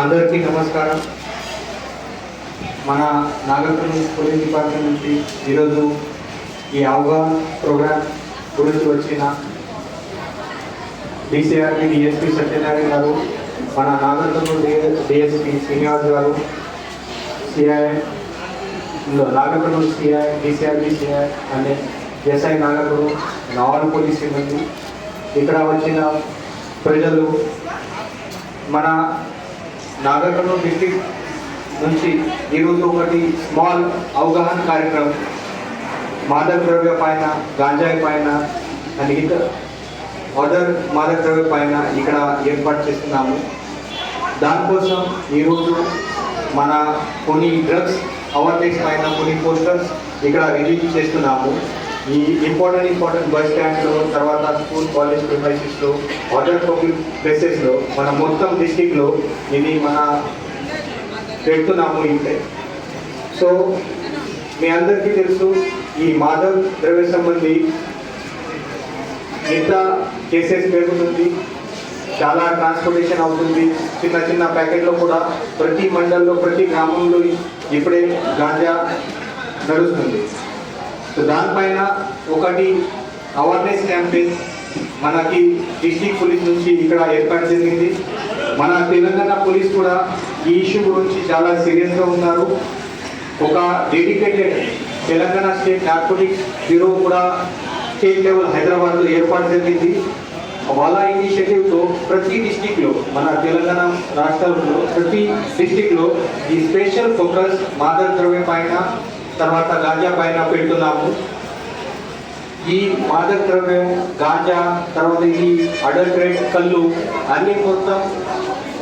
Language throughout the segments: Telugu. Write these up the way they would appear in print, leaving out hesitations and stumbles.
అందరికీ నమస్కారం. మన నాగర్కర్నూల్ పోలీస్ డిపార్ట్మెంట్ నుంచి ఈరోజు ఈ అవగాహన ప్రోగ్రామ్ గురించి వచ్చిన డిసిఆర్పి డిఎస్పి సత్యనారాయణ గారు, మన Nagarkurnool DSP Srinivas garu, CI Nagarkurnool CI, DCRP CI and SI Nagarkurnool, all police సిబ్బంది, ఇక్కడ వచ్చిన ప్రజలు, మన నాగర్కర్నూల్ డిస్ట్రిక్ట్ నుంచి ఈరోజు ఒకటి స్మాల్ అవగాహన కార్యక్రమం మాదక ద్రవ్య పైన, గాంజాయి పైన అండ్ ఇతర అదర్ మాదక ద్రవ్య పైన ఇక్కడ ఏర్పాటు చేస్తున్నాము. దానికోసం ఈరోజు మన కొన్ని డ్రగ్స్ అవేర్నెస్ పైన కొన్ని పోస్టర్స్ ఇక్కడ రిలీజ్ చేస్తున్నాము. ఈ ఇంపార్టెంట్ బస్ స్టాండ్లో, తర్వాత స్కూల్ కాలేజ్ ప్రిమైసెస్లో, అదర్ పబ్లిక్ ప్లేసెస్లో మన మొత్తం డిస్టిక్లో ఇది మన పెడుతున్నాము. ఇంటే సో మీ అందరికీ తెలుసు, ఈ మాదక ద్రవ్య సంబంధి ఎంత కేసెస్ పెరుగుతుంది, చాలా ట్రాన్స్పోర్టేషన్ అవుతుంది. చిన్న చిన్న ప్యాకెట్లో కూడా ప్రతి మండలంలో, ప్రతి గ్రామంలో ఇప్పుడే గాంజా నడుస్తుంది. సో దానిపైన ఒకటి అవేర్నెస్ క్యాంపెయిన్ మనకి డిస్ట్రిక్ట్ పోలీస్ నుంచి ఇక్కడ ఏర్పాటు జరిగింది. మన తెలంగాణ పోలీస్ కూడా ఈ ఇష్యూ గురించి చాలా సీరియస్గా ఉన్నారు. ఒక dedicated Telangana state narcotics bureau కూడా స్టేట్ లెవెల్ హైదరాబాద్లో ఏర్పాటు జరిగింది. వాళ్ళ ఇనిషియేటివ్తో ప్రతి డిస్టిక్లో, మన తెలంగాణ రాష్ట్రంలో ప్రతి డిస్టిక్లో ఈ స్పెషల్ ఫోకస్ మాదక ద్రవ్య పైన, తర్వాత గాంజా పైన పెడుతున్నాము. ఈ మాదక ద్రవ్యం, గాంజా, తర్వాత ఈ అడల్టరేట్ కళ్ళు అన్ని మొత్తం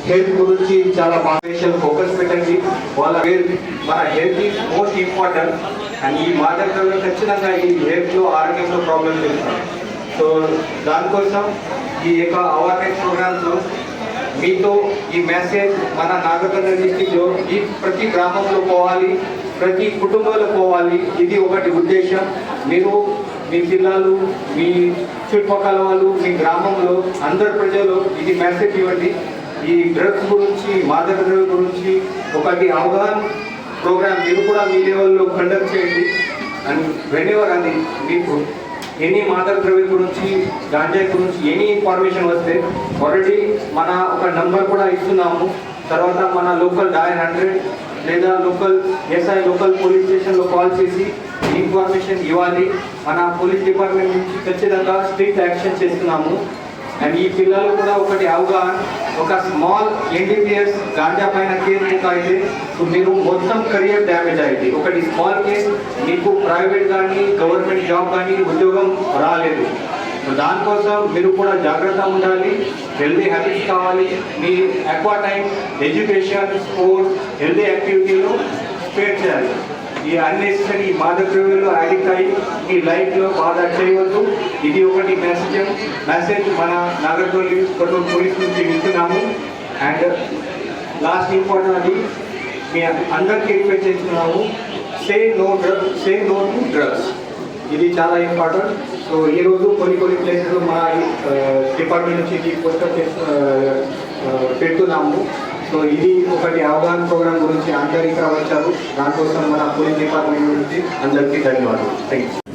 హెల్త్ గురించి చాలా బాగా ఫోకస్ పెట్టండి. మన health is most important. And ఈ మాదక ద్రవ్యం ఖచ్చితంగా ఈ హెల్త్లో, ఆరోగ్యంలో ప్రాబ్లం చేస్తుంది. సో దానికోసం ఈ యొక్క అవేర్నెస్ ప్రోగ్రామ్స్లో మీతో ఈ మెసేజ్ మన నాగర్కర్నూల్ డిస్టిక్లో ఈ ప్రతి గ్రామంలో పోవాలి, ప్రతి కుటుంబంలో పోవాలి. ఇది ఒకటి ఉద్దేశం. మీరు, మీ పిల్లలు, మీ చుట్టుపక్కల వాళ్ళు, మీ గ్రామంలో అందరు ప్రజలు ఇది మెసేజ్ ఇవ్వండి. ఈ డ్రగ్స్ గురించి, మాదక ద్రవ్యం గురించి ఒకటి అవగాహన ప్రోగ్రామ్ మీరు కూడా మీ లెవెల్లో కండక్ట్ చేయండి. అండ్ వెనెవర్ అది మీకు ఎనీ మాదక ద్రవ్యం గురించి, గాంజా గురించి ఎనీ ఇన్ఫర్మేషన్ వస్తే ఆల్రెడీ మన ఒక నంబర్ కూడా ఇస్తున్నాము. తర్వాత మన లోకల్ డయల్ 100 లేదా లోకల్ ఎస్ఐ, లోకల్ పోలీస్ స్టేషన్లో కాల్ చేసి ఇన్ఫర్మేషన్ ఇవ్వాలి. మన పోలీస్ డిపార్ట్మెంట్ నుంచి ఖచ్చితంగా స్ట్రిక్ట్ యాక్షన్ చేస్తున్నాము. అండ్ ఈ పిల్లలు కూడా ఒకటి అవగాహన, ఒక స్మాల్ NDPS గాంజా పైన కేసు బుక్ అయితే మీరు మొత్తం కెరియర్ డ్యామేజ్ అయింది. ఒకటి స్మాల్ కేసు, మీకు ప్రైవేట్ కానీ గవర్నమెంట్ జాబ్ కానీ ఉద్యోగం రాలేదు. దానికోసం మీరు కూడా జాగ్రత్త ఉండాలి. హెల్దీ హ్యాబిట్స్ కావాలి. మీ ఎక్కువ టైం ఎడ్యుకేషన్, స్పోర్ట్స్, హెల్దీ యాక్టివిటీలో స్పెండ్ చేయాలి. ఈ అన్నెసరీ మాదక ద్రవ్యాలు అడిక్ట్ అయ్యి మీ లైఫ్లో బాగా చేయవద్దు. ఇది ఒకటి మెసేజ్ మన నాగర్కర్నూల్ పోలీస్ నుంచి ఇస్తున్నాము. అండ్ లాస్ట్ ఇంపార్టెంట్ అది మీ అందరికీ రిక్వెస్ట్ చేస్తున్నాము, సే నో టు డ్రగ్స్. ఇది చాలా ఇంపార్టెంట్. సో ఈరోజు కొన్ని ప్లేసెస్లో మన డిపార్ట్మెంట్ నుంచి ఇది పోస్టర్ పెడుతున్నాము. సో ఇది ఒకటి అవగాహన ప్రోగ్రామ్ గురించి అందరు ఇక్కడ వచ్చారు. దానికోసం మన పోలీస్ డిపార్ట్మెంట్ నుంచి అందరికీ ధన్యవాదాలు. Thank you.